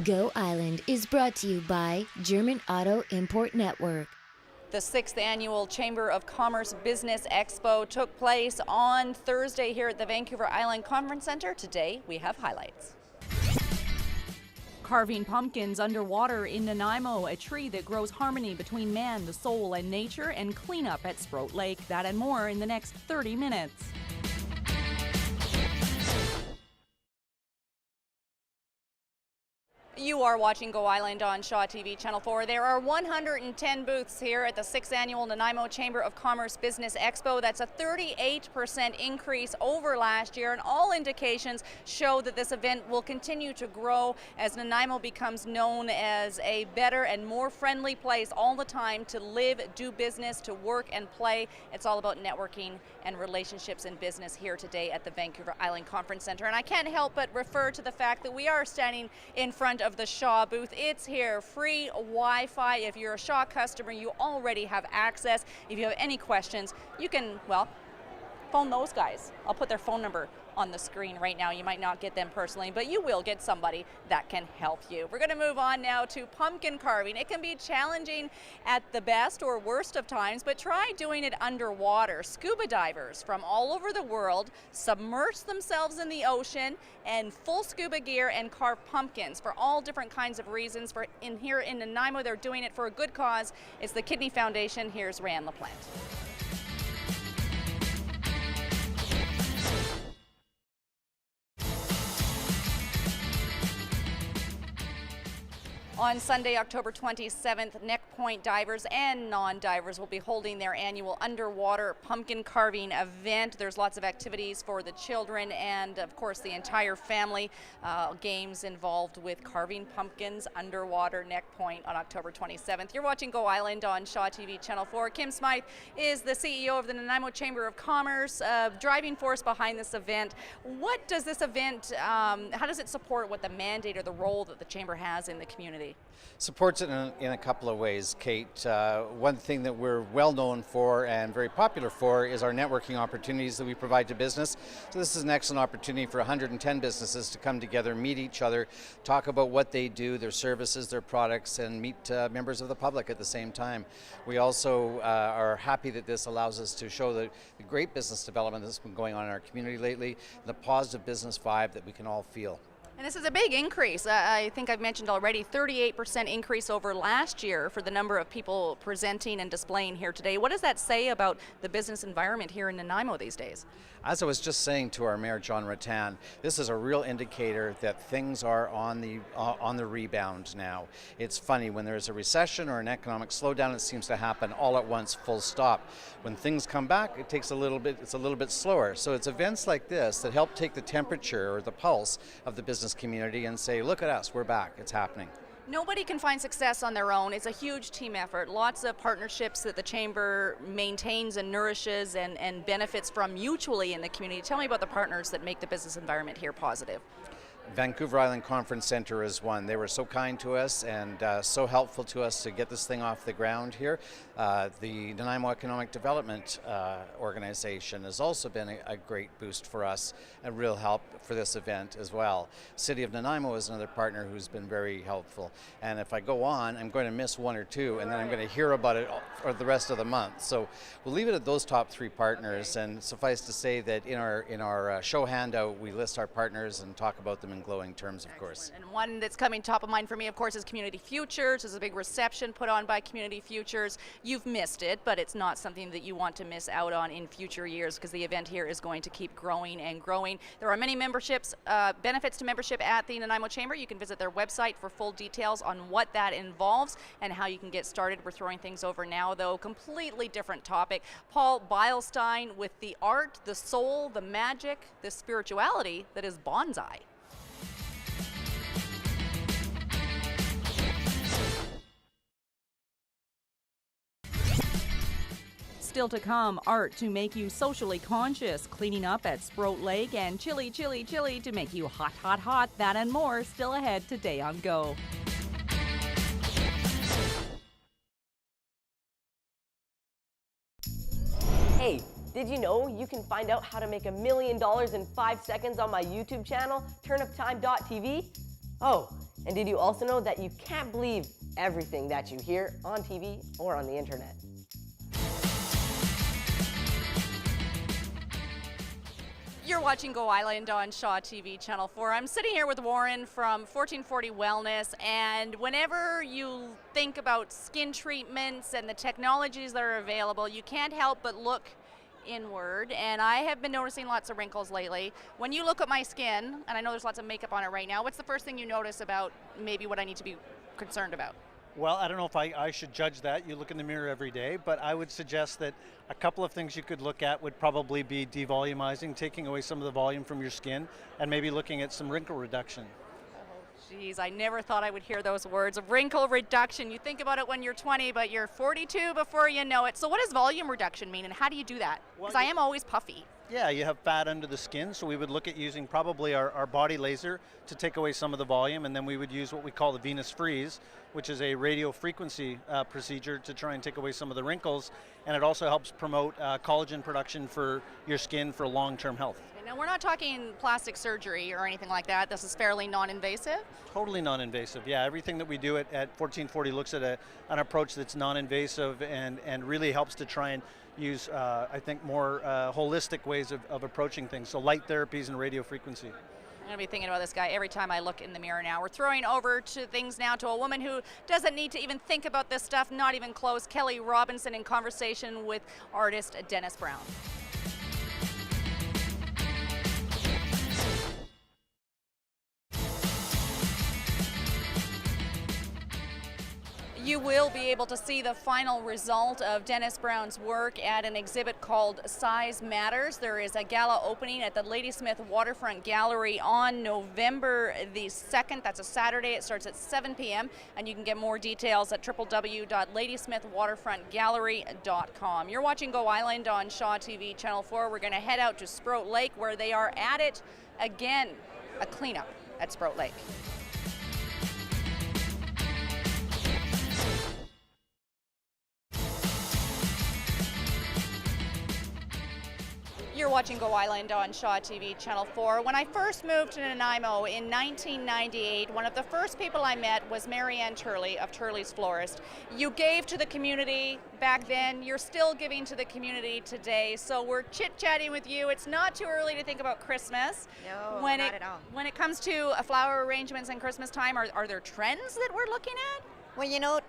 Go Island is brought to you by German Auto Import Network. The 6th annual Chamber of Commerce Business Expo took place on Thursday here at the Vancouver Island Conference Centre. Today we have highlights. Carving pumpkins underwater in Nanaimo, a tree that grows harmony between man, the soul, and nature, and cleanup at Sprout Lake. That and more in the next 30 minutes. You are watching Go Island on Shaw TV Channel 4. There are 110 booths here at the 6th Annual Nanaimo Chamber of Commerce Business Expo. That's a 38% increase over last year, and all indications show that this event will continue to grow as Nanaimo becomes known as a better and more friendly place all the time to live, do business, to work and play. It's all about networking and relationships in business here today at the Vancouver Island Conference Centre. And I can't help but refer to the fact that we are standing in front of the Shaw booth. It's here, free Wi-Fi. If you're a Shaw customer, you already have access. If you have any questions, you can, well, phone those guys. I'll put their phone number on the screen right now. You might not get them personally, but you will get somebody that can help you. We're going to move on now to pumpkin carving. It can be challenging at the best or worst of times, but try doing it underwater. Scuba divers from all over the world submerge themselves in the ocean and full scuba gear and carve pumpkins for all different kinds of reasons. Here in Nanaimo, they're doing it for a good cause. It's the Kidney Foundation. Here's Rand LaPlante. On Sunday, October 27th, Neck Point divers and non-divers will be holding their annual underwater pumpkin carving event. There's lots of activities for the children and, of course, the entire family. Games involved with carving pumpkins underwater, Neck Point on October 27th. You're watching Go Island on Shaw TV Channel 4. Kim Smythe is the CEO of the Nanaimo Chamber of Commerce, driving force behind this event. What does this event, how does it support what the mandate or the role that the Chamber has in the community? Supports it in a couple of ways, Kate. One thing that we're well known for and very popular for is our networking opportunities that we provide to business. So this is an excellent opportunity for 110 businesses to come together, meet each other, talk about what they do, their services, their products, and meet members of the public at the same time. We also are happy that this allows us to show the great business development that's been going on in our community lately, the positive business vibe that we can all feel. And this is a big increase. I think I've mentioned already, 38% increase over last year for the number of people presenting and displaying here today. What does that say about the business environment here in Nanaimo these days? As I was just saying to our Mayor, John Rattan, this is a real indicator that things are on the rebound now. It's funny, when there's a recession or an economic slowdown, it seems to happen all at once, full stop. When things come back, it's a little bit slower. So it's events like this that help take the temperature or the pulse of the business community and say, look at us, we're back, it's happening. Nobody can find success on their own. It's a huge team effort. Lots of partnerships that the Chamber maintains and nourishes and benefits from mutually in the community. Tell me about the partners that make the business environment here positive. Vancouver Island Conference Centre is one. They were so kind to us and so helpful to us to get this thing off the ground here. The Nanaimo Economic Development Organization has also been a great boost for us, a real help for this event as well. City of Nanaimo is another partner who's been very helpful. And if I go on, I'm going to miss one or two, and then I'm going to hear about it for the rest of the month. So we'll leave it at those top three partners, and suffice to say that in our show handout, we list our partners and talk about them in glowing terms, of course. And one that's coming top of mind for me, of course, is Community Futures. There's a big reception put on by Community Futures. You've missed it, but it's not something that you want to miss out on in future years, because the event here is going to keep growing and growing. There are many memberships, benefits to membership at the Nanaimo Chamber. You can visit their website for full details on what that involves and how you can get started. We're throwing things over now, though. Completely different topic. Paul Beilstein with the art, the soul, the magic, the spirituality that is bonsai. Still to come, art to make you socially conscious, cleaning up at Sprout Lake, and chili, chili, chili to make you hot, hot, hot. That and more still ahead today on Go. Hey, did you know you can find out how to make $1 million in 5 seconds on my YouTube channel, turnuptime.tv? Oh, And did you also know that you can't believe everything that you hear on TV or on the internet? You're watching Go Island on Shaw TV Channel 4. I'm sitting here with Warren from 1440 Wellness, and whenever you think about skin treatments and the technologies that are available, you can't help but look inward, and I have been noticing lots of wrinkles lately. When you look at my skin, and I know there's lots of makeup on it right now, what's the first thing you notice about maybe what I need to be concerned about? Well, I don't know if I should judge that. You look in the mirror every day, but I would suggest that a couple of things you could look at would probably be devolumizing, taking away some of the volume from your skin, and maybe looking at some wrinkle reduction. Geez, I never thought I would hear those words. Wrinkle reduction. You think about it when you're 20, but you're 42 before you know it. So what does volume reduction mean, and how do you do that? Because I am always puffy. Yeah, you have fat under the skin, so we would look at using probably our body laser to take away some of the volume, and then we would use what we call the venous freeze, which is a radio frequency procedure to try and take away some of the wrinkles, and it also helps promote collagen production for your skin for long-term health. Now, we're not talking plastic surgery or anything like that. This is fairly non-invasive. Totally non-invasive, yeah. Everything that we do at 1440 looks at an approach that's non-invasive and really helps to try and use, I think, more holistic ways of approaching things. So light therapies and radio frequency. I'm going to be thinking about this guy every time I look in the mirror now. We're throwing over to things now to a woman who doesn't need to even think about this stuff, not even close. Kelly Robinson in conversation with artist Dennis Brown. You will be able to see the final result of Dennis Brown's work at an exhibit called Size Matters. There is a gala opening at the Ladysmith Waterfront Gallery on November the 2nd. That's a Saturday. It starts at 7 p.m. and you can get more details at www.ladysmithwaterfrontgallery.com. You're watching Go Island on Shaw TV Channel 4. We're going to head out to Sprout Lake where they are at it again, a cleanup at Sprout Lake. You're watching Go Island on Shaw TV Channel 4. When I first moved to Nanaimo in 1998, one of the first people I met was Marianne Turley of Turleys Florist. You gave to the community back then. You're still giving to the community today. So we're chit-chatting with you. It's not too early to think about Christmas. No, not at all. When it comes to flower arrangements and Christmas time, are there trends that we're looking at? Well, you know,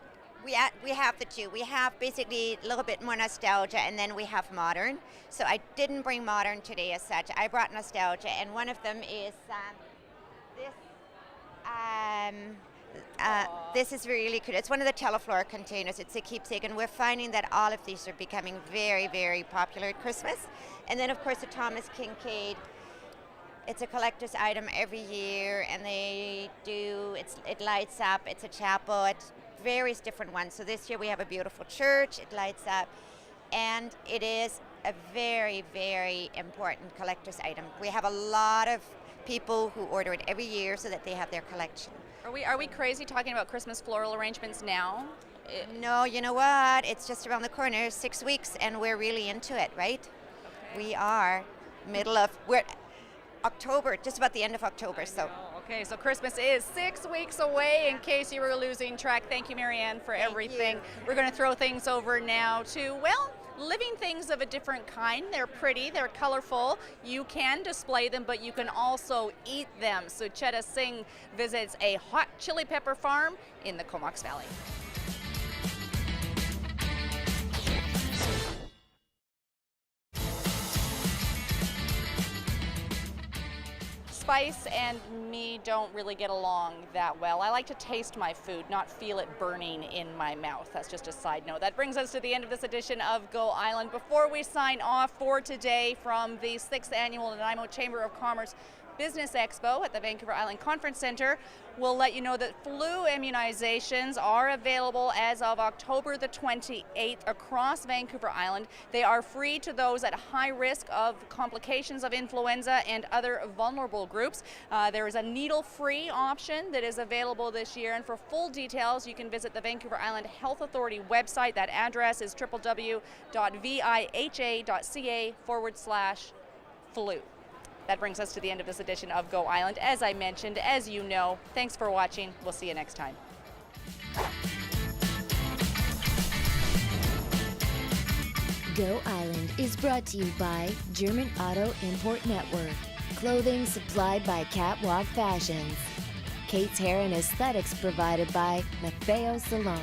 we have the two. We have basically a little bit more nostalgia, and then we have modern. So I didn't bring modern today as such. I brought nostalgia, and one of them is this. This is really cool. It's one of the Teleflora containers. It's a keepsake, and we're finding that all of these are becoming very, very popular at Christmas. And then, of course, the Thomas Kincaid. It's a collector's item every year, and it lights up. It's a chapel. It's various different ones. So this year we have a beautiful church. It lights up, and it is a very, very important collector's item. We have a lot of people who order it every year so that they have their collection. Are we crazy talking about Christmas floral arrangements now? No, you know what? It's just around the corner, 6 weeks, and we're really into it, right? Okay. We are we're October, just about the end of October. So. Okay, so Christmas is 6 weeks away, in case you were losing track. Thank you, Marianne, for everything. We're going to throw things over now to, well, living things of a different kind. They're pretty, they're colorful. You can display them, but you can also eat them. So Chetta Singh visits a hot chili pepper farm in the Comox Valley. Spice and me don't really get along that well. I like to taste my food, not feel it burning in my mouth. That's just a side note. That brings us to the end of this edition of Go Island. Before we sign off for today from the 6th Annual Nanaimo Chamber of Commerce Business Expo at the Vancouver Island Conference Centre, we'll let you know that flu immunizations are available as of October the 28th across Vancouver Island. They are free to those at high risk of complications of influenza and other vulnerable groups. There is a needle-free option that is available this year, and for full details you can visit the Vancouver Island Health Authority website. That address is www.viha.ca/flu. That brings us to the end of this edition of Go Island. As I mentioned, as you know, thanks for watching. We'll see you next time. Go Island is brought to you by German Auto Import Network. Clothing supplied by Catwalk Fashions. Kate's Hair and Aesthetics provided by Maffeo Salon.